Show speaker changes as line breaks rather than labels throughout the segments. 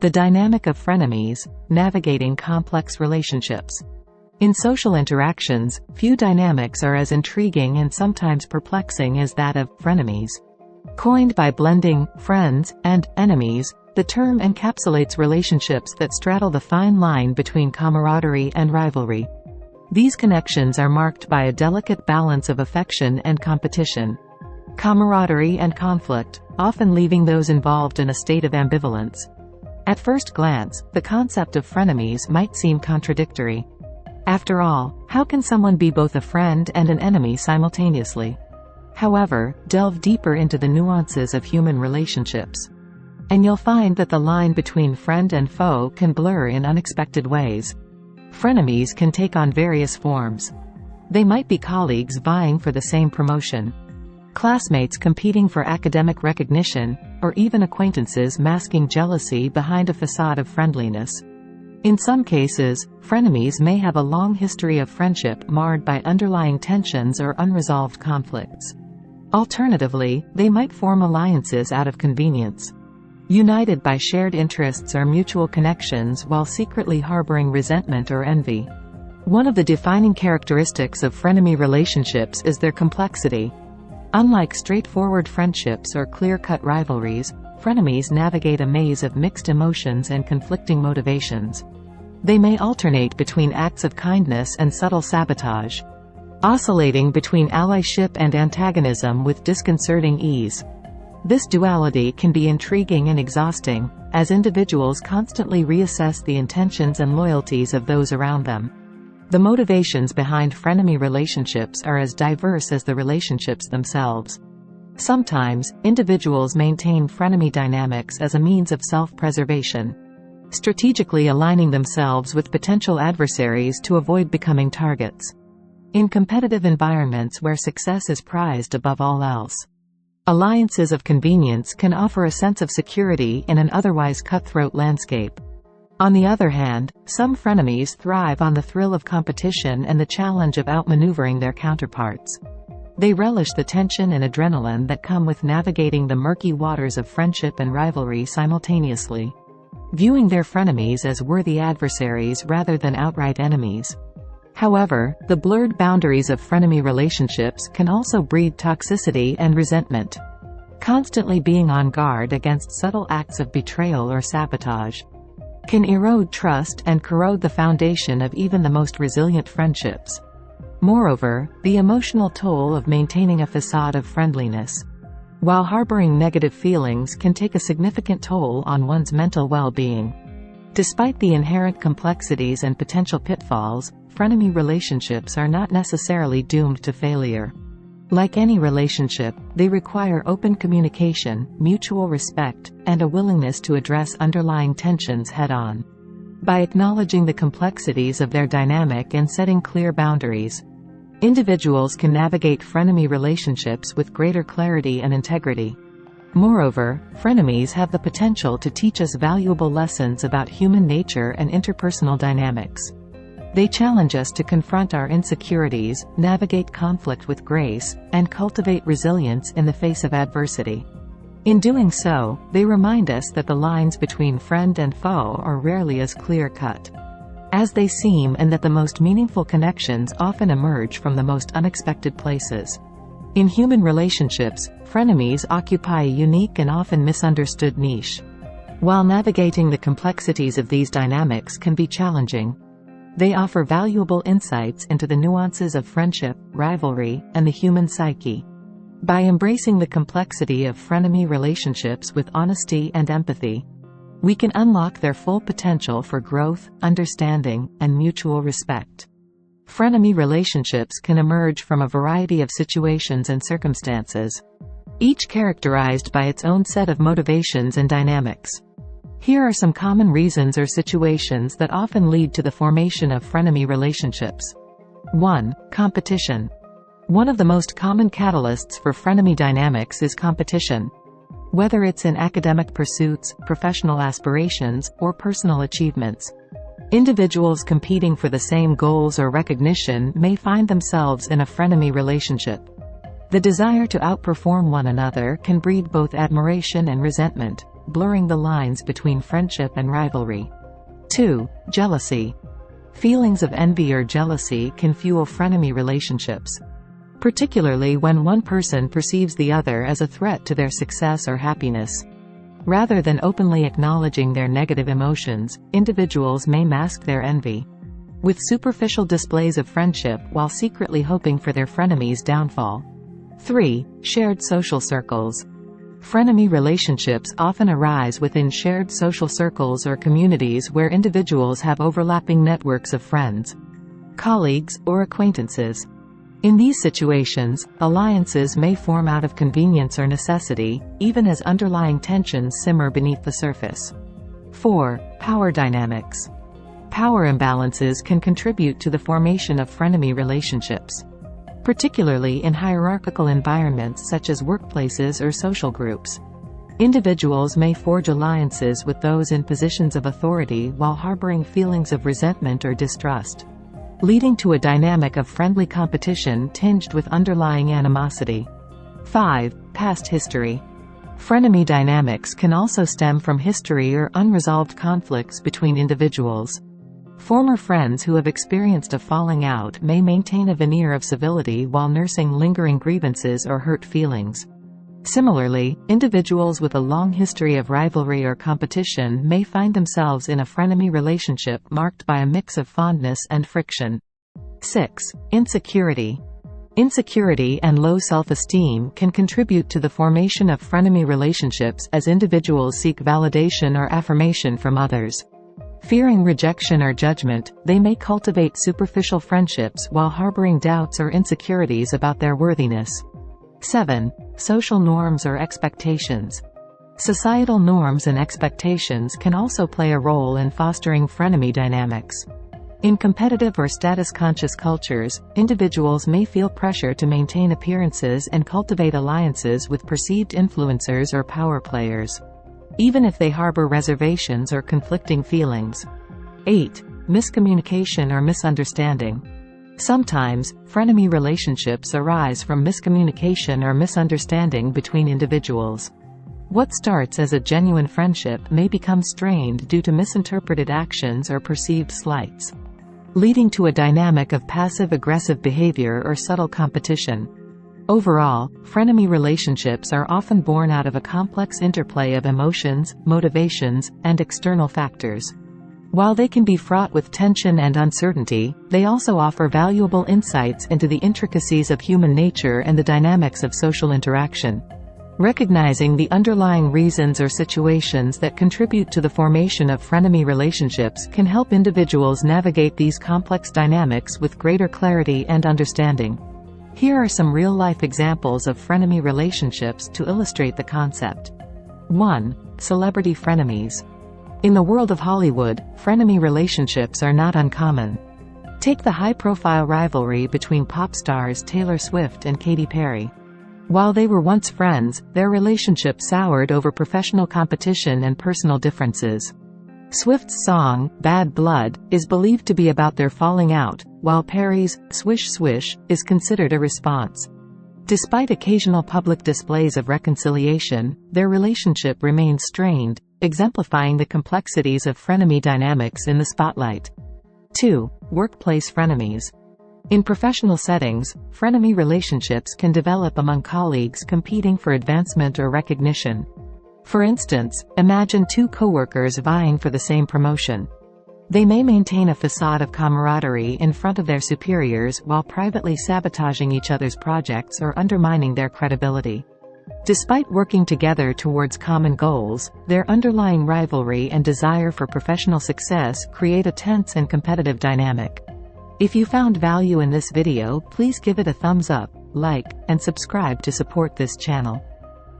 The dynamic of frenemies, navigating complex relationships. In social interactions, few dynamics are as intriguing and sometimes perplexing as that of frenemies. Coined by blending friends and enemies, the term encapsulates relationships that straddle the fine line between camaraderie and rivalry. These connections are marked by a delicate balance of affection and competition. Camaraderie and conflict, often leaving those involved in a state of ambivalence. At first glance, the concept of frenemies might seem contradictory. After all, how can someone be both a friend and an enemy simultaneously? However, delve deeper into the nuances of human relationships, and you'll find that the line between friend and foe can blur in unexpected ways. Frenemies can take on various forms. They might be colleagues vying for the same promotion, classmates competing for academic recognition, or even acquaintances masking jealousy behind a facade of friendliness. In some cases, frenemies may have a long history of friendship marred by underlying tensions or unresolved conflicts. Alternatively, they might form alliances out of convenience, united by shared interests or mutual connections while secretly harboring resentment or envy. One of the defining characteristics of frenemy relationships is their complexity. Unlike straightforward friendships or clear-cut rivalries, frenemies navigate a maze of mixed emotions and conflicting motivations. They may alternate between acts of kindness and subtle sabotage, oscillating between allyship and antagonism with disconcerting ease. This duality can be intriguing and exhausting, as individuals constantly reassess the intentions and loyalties of those around them. The motivations behind frenemy relationships are as diverse as the relationships themselves. Sometimes, individuals maintain frenemy dynamics as a means of self-preservation, strategically aligning themselves with potential adversaries to avoid becoming targets. In competitive environments where success is prized above all else, alliances of convenience can offer a sense of security in an otherwise cutthroat landscape. On the other hand, some frenemies thrive on the thrill of competition and the challenge of outmaneuvering their counterparts. They relish the tension and adrenaline that come with navigating the murky waters of friendship and rivalry simultaneously, viewing their frenemies as worthy adversaries rather than outright enemies. However, the blurred boundaries of frenemy relationships can also breed toxicity and resentment. Constantly being on guard against subtle acts of betrayal or sabotage can erode trust and corrode the foundation of even the most resilient friendships. Moreover, the emotional toll of maintaining a facade of friendliness while harboring negative feelings can take a significant toll on one's mental well-being. Despite the inherent complexities and potential pitfalls, frenemy relationships are not necessarily doomed to failure. Like any relationship, they require open communication, mutual respect, and a willingness to address underlying tensions head-on. By acknowledging the complexities of their dynamic and setting clear boundaries, individuals can navigate frenemy relationships with greater clarity and integrity. Moreover, frenemies have the potential to teach us valuable lessons about human nature and interpersonal dynamics. They challenge us to confront our insecurities, navigate conflict with grace, and cultivate resilience in the face of adversity. In doing so, they remind us that the lines between friend and foe are rarely as clear-cut as they seem, and that the most meaningful connections often emerge from the most unexpected places. In human relationships, frenemies occupy a unique and often misunderstood niche. While navigating the complexities of these dynamics can be challenging, they offer valuable insights into the nuances of friendship, rivalry, and the human psyche. By embracing the complexity of frenemy relationships with honesty and empathy, we can unlock their full potential for growth, understanding, and mutual respect. Frenemy relationships can emerge from a variety of situations and circumstances, each characterized by its own set of motivations and dynamics. Here are some common reasons or situations that often lead to the formation of frenemy relationships. 1. Competition. One of the most common catalysts for frenemy dynamics is competition. Whether it's in academic pursuits, professional aspirations, or personal achievements, individuals competing for the same goals or recognition may find themselves in a frenemy relationship. The desire to outperform one another can breed both admiration and resentment, blurring the lines between friendship and rivalry. 2. Jealousy. Feelings of envy or jealousy can fuel frenemy relationships, particularly when one person perceives the other as a threat to their success or happiness. Rather than openly acknowledging their negative emotions, individuals may mask their envy with superficial displays of friendship while secretly hoping for their frenemy's downfall. 3. Shared social circles. Frenemy relationships often arise within shared social circles or communities where individuals have overlapping networks of friends, colleagues, or acquaintances. In these situations, alliances may form out of convenience or necessity, even as underlying tensions simmer beneath the surface. 4. Power dynamics. Power imbalances can contribute to the formation of frenemy relationships, particularly in hierarchical environments such as workplaces or social groups. Individuals may forge alliances with those in positions of authority while harboring feelings of resentment or distrust, leading to a dynamic of friendly competition tinged with underlying animosity. 5. Past history. Frenemy dynamics can also stem from history or unresolved conflicts between individuals. Former friends who have experienced a falling out may maintain a veneer of civility while nursing lingering grievances or hurt feelings. Similarly, individuals with a long history of rivalry or competition may find themselves in a frenemy relationship marked by a mix of fondness and friction. 6. Insecurity. Insecurity and low self-esteem can contribute to the formation of frenemy relationships as individuals seek validation or affirmation from others. Fearing rejection or judgment, they may cultivate superficial friendships while harboring doubts or insecurities about their worthiness. 7. Social norms or expectations. Societal norms and expectations can also play a role in fostering frenemy dynamics. In competitive or status-conscious cultures, individuals may feel pressure to maintain appearances and cultivate alliances with perceived influencers or power players, even if they harbor reservations or conflicting feelings. 8. Miscommunication or misunderstanding. Sometimes, frenemy relationships arise from miscommunication or misunderstanding between individuals. What starts as a genuine friendship may become strained due to misinterpreted actions or perceived slights, leading to a dynamic of passive-aggressive behavior or subtle competition. Overall, frenemy relationships are often born out of a complex interplay of emotions, motivations, and external factors. While they can be fraught with tension and uncertainty, they also offer valuable insights into the intricacies of human nature and the dynamics of social interaction. Recognizing the underlying reasons or situations that contribute to the formation of frenemy relationships can help individuals navigate these complex dynamics with greater clarity and understanding. Here are some real-life examples of frenemy relationships to illustrate the concept. 1. Celebrity frenemies. In the world of Hollywood, frenemy relationships are not uncommon. Take the high-profile rivalry between pop stars Taylor Swift and Katy Perry. While they were once friends, their relationship soured over professional competition and personal differences. Swift's song, Bad Blood, is believed to be about their falling out, while Perry's, Swish Swish, is considered a response. Despite occasional public displays of reconciliation, their relationship remains strained, exemplifying the complexities of frenemy dynamics in the spotlight. 2. Workplace frenemies. In professional settings, frenemy relationships can develop among colleagues competing for advancement or recognition. For instance, imagine two coworkers vying for the same promotion. They may maintain a facade of camaraderie in front of their superiors while privately sabotaging each other's projects or undermining their credibility. Despite working together towards common goals, their underlying rivalry and desire for professional success create a tense and competitive dynamic. If you found value in this video, please give it a thumbs up, like, and subscribe to support this channel.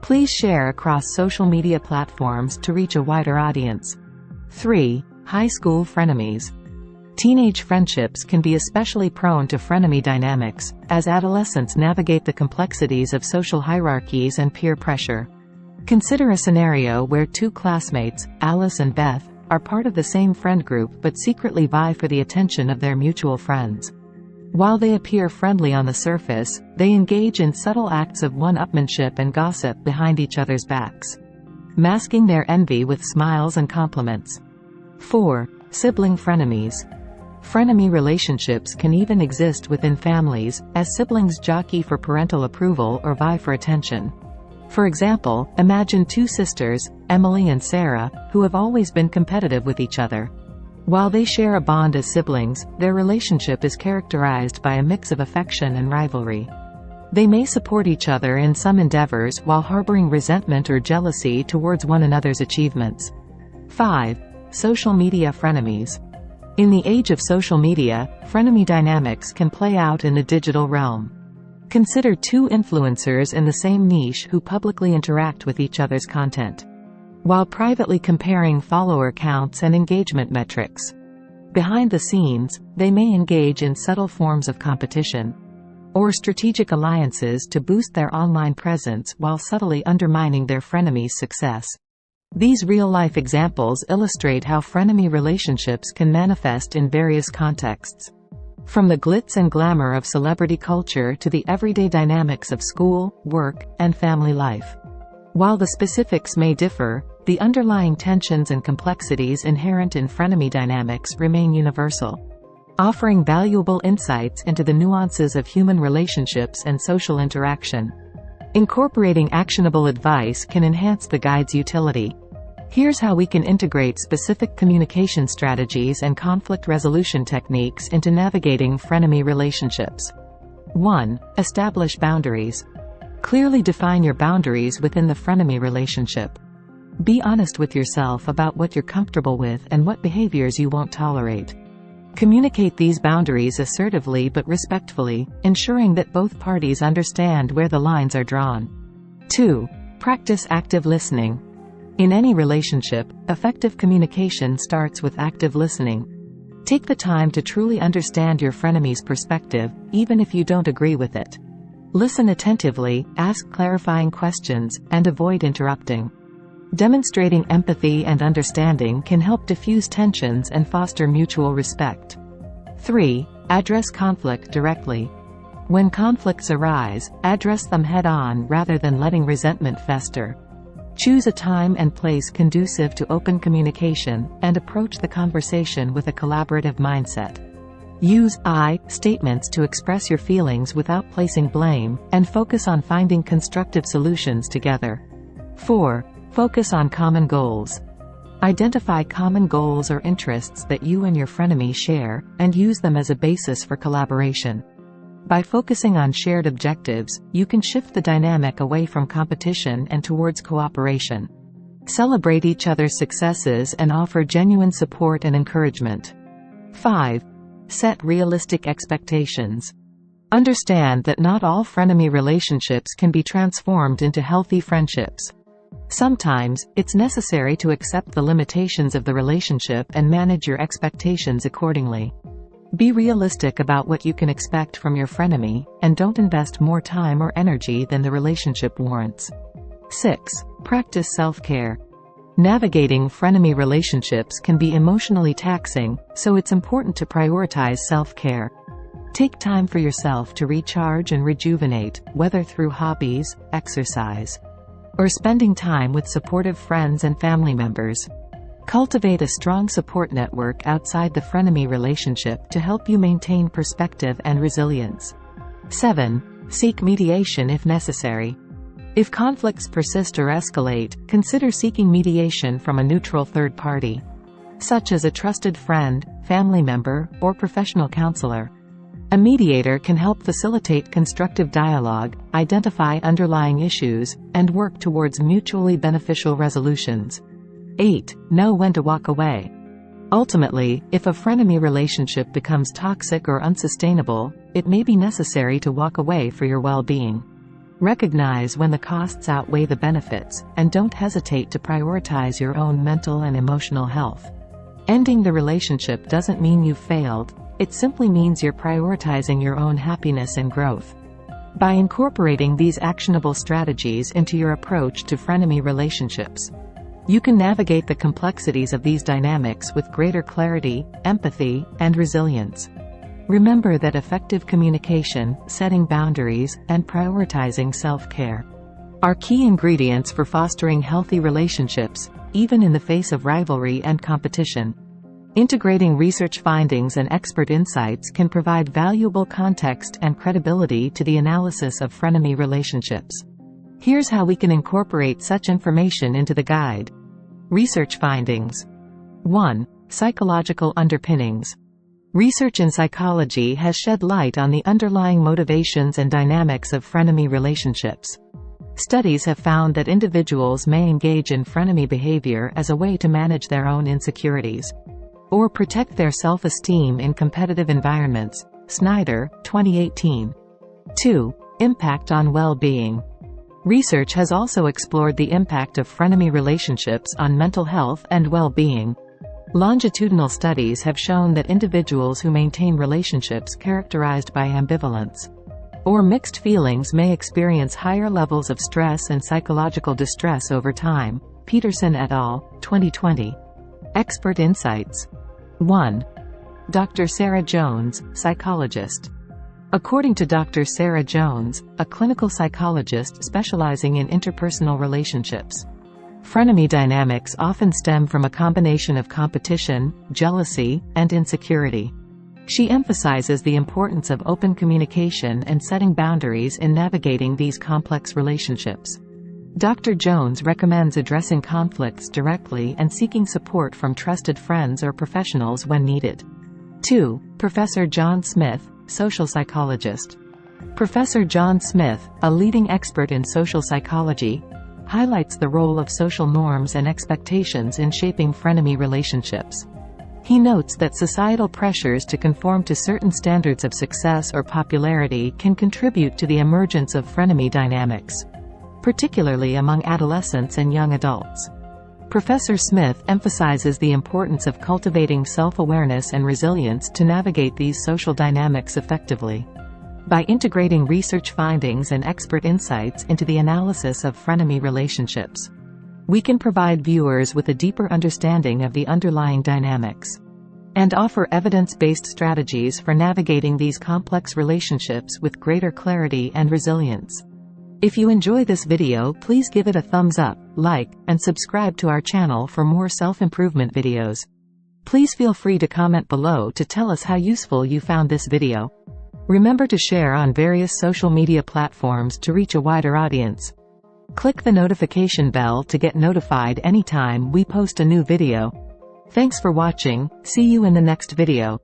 Please share across social media platforms to reach a wider audience. 3. High school frenemies. Teenage friendships can be especially prone to frenemy dynamics, as adolescents navigate the complexities of social hierarchies and peer pressure. Consider a scenario where two classmates, Alice and Beth, are part of the same friend group but secretly vie for the attention of their mutual friends. While they appear friendly on the surface, they engage in subtle acts of one-upmanship and gossip behind each other's backs. masking their envy with smiles and compliments. 4. Sibling frenemies. Frenemy relationships can even exist within families, as siblings jockey for parental approval or vie for attention. For example, imagine two sisters, Emily and Sarah, who have always been competitive with each other. While they share a bond as siblings, their relationship is characterized by a mix of affection and rivalry. They may support each other in some endeavors while harboring resentment or jealousy towards one another's achievements. 5. Social media frenemies. In the age of social media, frenemy dynamics can play out in the digital realm. Consider two influencers in the same niche who publicly interact with each other's content, while privately comparing follower counts and engagement metrics. Behind the scenes, they may engage in subtle forms of competition or strategic alliances to boost their online presence while subtly undermining their frenemies' success. These real-life examples illustrate how frenemy relationships can manifest in various contexts, from the glitz and glamour of celebrity culture to the everyday dynamics of school, work, and family life. While the specifics may differ, the underlying tensions and complexities inherent in frenemy dynamics remain universal, offering valuable insights into the nuances of human relationships and social interaction. Incorporating actionable advice can enhance the guide's utility. Here's how we can integrate specific communication strategies and conflict resolution techniques into navigating frenemy relationships. 1. Establish boundaries. Clearly define your boundaries within the frenemy relationship. Be honest with yourself about what you're comfortable with and what behaviors you won't tolerate. Communicate these boundaries assertively but respectfully, ensuring that both parties understand where the lines are drawn. 2. Practice active listening. In any relationship, effective communication starts with active listening. Take the time to truly understand your frenemy's perspective, even if you don't agree with it. Listen attentively, ask clarifying questions, and avoid interrupting. Demonstrating empathy and understanding can help diffuse tensions and foster mutual respect. 3. Address conflict directly. When conflicts arise, address them head-on rather than letting resentment fester. Choose a time and place conducive to open communication, and approach the conversation with a collaborative mindset. Use "I" statements to express your feelings without placing blame, and focus on finding constructive solutions together. 4. Focus on common goals. Identify common goals or interests that you and your frenemy share, and use them as a basis for collaboration. By focusing on shared objectives, you can shift the dynamic away from competition and towards cooperation. Celebrate each other's successes and offer genuine support and encouragement. 5. Set realistic expectations. Understand that not all frenemy relationships can be transformed into healthy friendships. Sometimes, it's necessary to accept the limitations of the relationship and manage your expectations accordingly. Be realistic about what you can expect from your frenemy, and don't invest more time or energy than the relationship warrants. 6. Practice self-care. Navigating frenemy relationships can be emotionally taxing, so it's important to prioritize self-care. Take time for yourself to recharge and rejuvenate, whether through hobbies, exercise, or spending time with supportive friends and family members. Cultivate a strong support network outside the frenemy relationship to help you maintain perspective and resilience. 7. Seek mediation if necessary. If conflicts persist or escalate, consider seeking mediation from a neutral third party, such as a trusted friend, family member, or professional counselor. A mediator can help facilitate constructive dialogue, identify underlying issues, and work towards mutually beneficial resolutions. 8. Know when to walk away. Ultimately, if a frenemy relationship becomes toxic or unsustainable, it may be necessary to walk away for your well-being. Recognize when the costs outweigh the benefits, and don't hesitate to prioritize your own mental and emotional health. Ending the relationship doesn't mean you've failed, it simply means you're prioritizing your own happiness and growth. By incorporating these actionable strategies into your approach to frenemy relationships, you can navigate the complexities of these dynamics with greater clarity, empathy, and resilience. Remember that effective communication, setting boundaries, and prioritizing self-care are key ingredients for fostering healthy relationships, even in the face of rivalry and competition. Integrating research findings and expert insights can provide valuable context and credibility to the analysis of frenemy relationships. Here's how we can incorporate such information into the guide. Research findings. 1. Psychological underpinnings. Research in psychology has shed light on the underlying motivations and dynamics of frenemy relationships. Studies have found that individuals may engage in frenemy behavior as a way to manage their own insecurities or protect their self-esteem in competitive environments. Snyder, 2018. 2. Impact on well-being. Research has also explored the impact of frenemy relationships on mental health and well-being. Longitudinal studies have shown that individuals who maintain relationships characterized by ambivalence or mixed feelings may experience higher levels of stress and psychological distress over time. Peterson et al., 2020. Expert insights. 1. Dr. Sarah Jones, psychologist. According to Dr. Sarah Jones, a clinical psychologist specializing in interpersonal relationships, frenemy dynamics often stem from a combination of competition, jealousy, and insecurity. She emphasizes the importance of open communication and setting boundaries in navigating these complex relationships. Dr. Jones recommends addressing conflicts directly and seeking support from trusted friends or professionals when needed. 2. Professor John Smith, social psychologist. Professor John Smith, a leading expert in social psychology, highlights the role of social norms and expectations in shaping frenemy relationships. He notes that societal pressures to conform to certain standards of success or popularity can contribute to the emergence of frenemy dynamics, particularly among adolescents and young adults. Professor Smith emphasizes the importance of cultivating self-awareness and resilience to navigate these social dynamics effectively. By integrating research findings and expert insights into the analysis of frenemy relationships, we can provide viewers with a deeper understanding of the underlying dynamics and offer evidence-based strategies for navigating these complex relationships with greater clarity and resilience. If you enjoy this video, please give it a thumbs up, like, and subscribe to our channel for more self-improvement videos. Please feel free to comment below to tell us how useful you found this video. Remember to share on various social media platforms to reach a wider audience. Click the notification bell to get notified anytime we post a new video. Thanks for watching, see you in the next video.